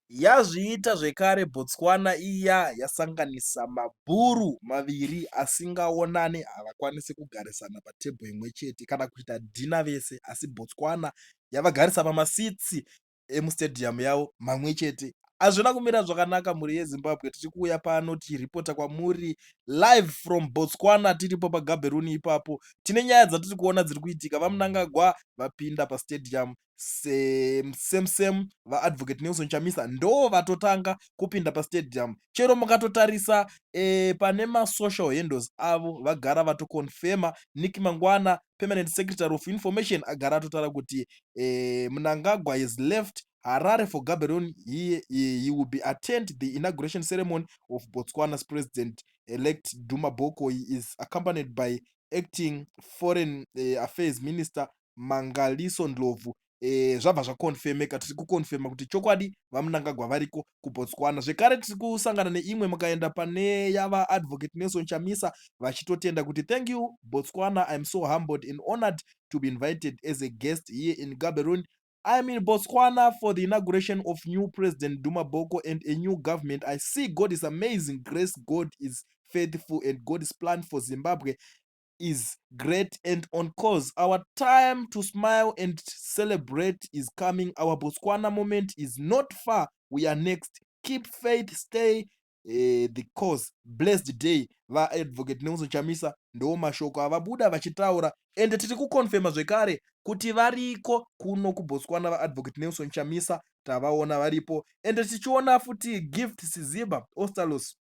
Yazviita zvekare Botswana iya yasanganisa mabhuru maviri asingaonani, havakwanisi kugarisana patebho imwe chete kana kuita dhina vese, asi Botswana yavagarisa pamasitsi emustedhiyamu yavo mamwe chete. Hazvina kumira zvakanaka mhuri yeZimbabwe. Tichi kuuya pano tichiripota kwamuri live from Botswana, tiripo paGaborone ipapo. Tine nyaya dzatiri kuona dziri kuitika. VaMnangagwa vapinda pastadium, same vaadvocate Nelson Chamisa ndo vatotanga kupinda pastadium. Chero mukatotarisa pane masocial handles avo vagara vatokonfema. Nick Mangwana, permanent secretary of information, agara atotaura kuti Mnangagwa is left Harare for Gaborone. He will be attend the inauguration ceremony of Botswana's president-elect Duma Boko. He is accompanied by acting foreign affairs minister Mangaliso Ndlovu. Zvabva zvakonfemeka, tiri kukonfema kuti chokwadi vaMnangagwa variko kuBotswana. Zvekare tiri kusangana neimwe mukaenda pane yava advocate Nelson Chamisa vachitotenda kuti thank you Botswana, I'm so humbled and honored to be invited as a guest here in Gaborone. I'm in Botswana for the inauguration of new president Duma Boko and a new government. I see God is amazing, grace, God is faithful, and God's plan for Zimbabwe is great and on course. Our time to smile and celebrate is coming. Our Botswana moment is not far. We are next. Keep faith, stay the course. Blessed day. VaAdvocate Nelson Chamisa ndo mashoko avabuda vachitaura, ende tiri kukonfema zvekare kuti variko kuno kuBotswana. VaAdvocate Nelson Chamisa tavaona varipo, ende tichiona futi Gift Siziba Ostalos,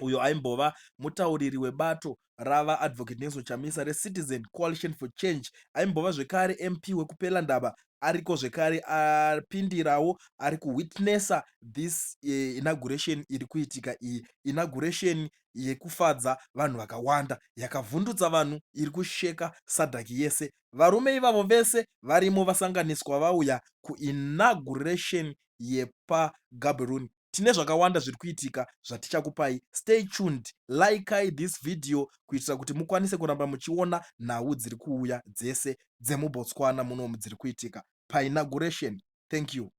uyo aimbova mutauriri webato rava advocate Nelson Chamisa reCitizen Coalition for Change, aimbova zvekare MP wekupela ndaba, ariko zvekare apindirawo, ari kuwitnessa this inauguration iri kuitika. Iyi inauguration yekufadza vanhu vakawanda, yakavhundutsa vanhu, iri kusheka sadhaki yese. Varume ivavo vese varimo vasanganiswa vauya kuinauguration yepaGaborone. Tine zvakawanda zviri kuitika zvatichakupai. Stay tuned, like this video kuitira kuti mukwanise kuramba muchiona nhau dziri kuuya dzese dzemuBotswana munomu dziri kuitika painauguration. Thank you.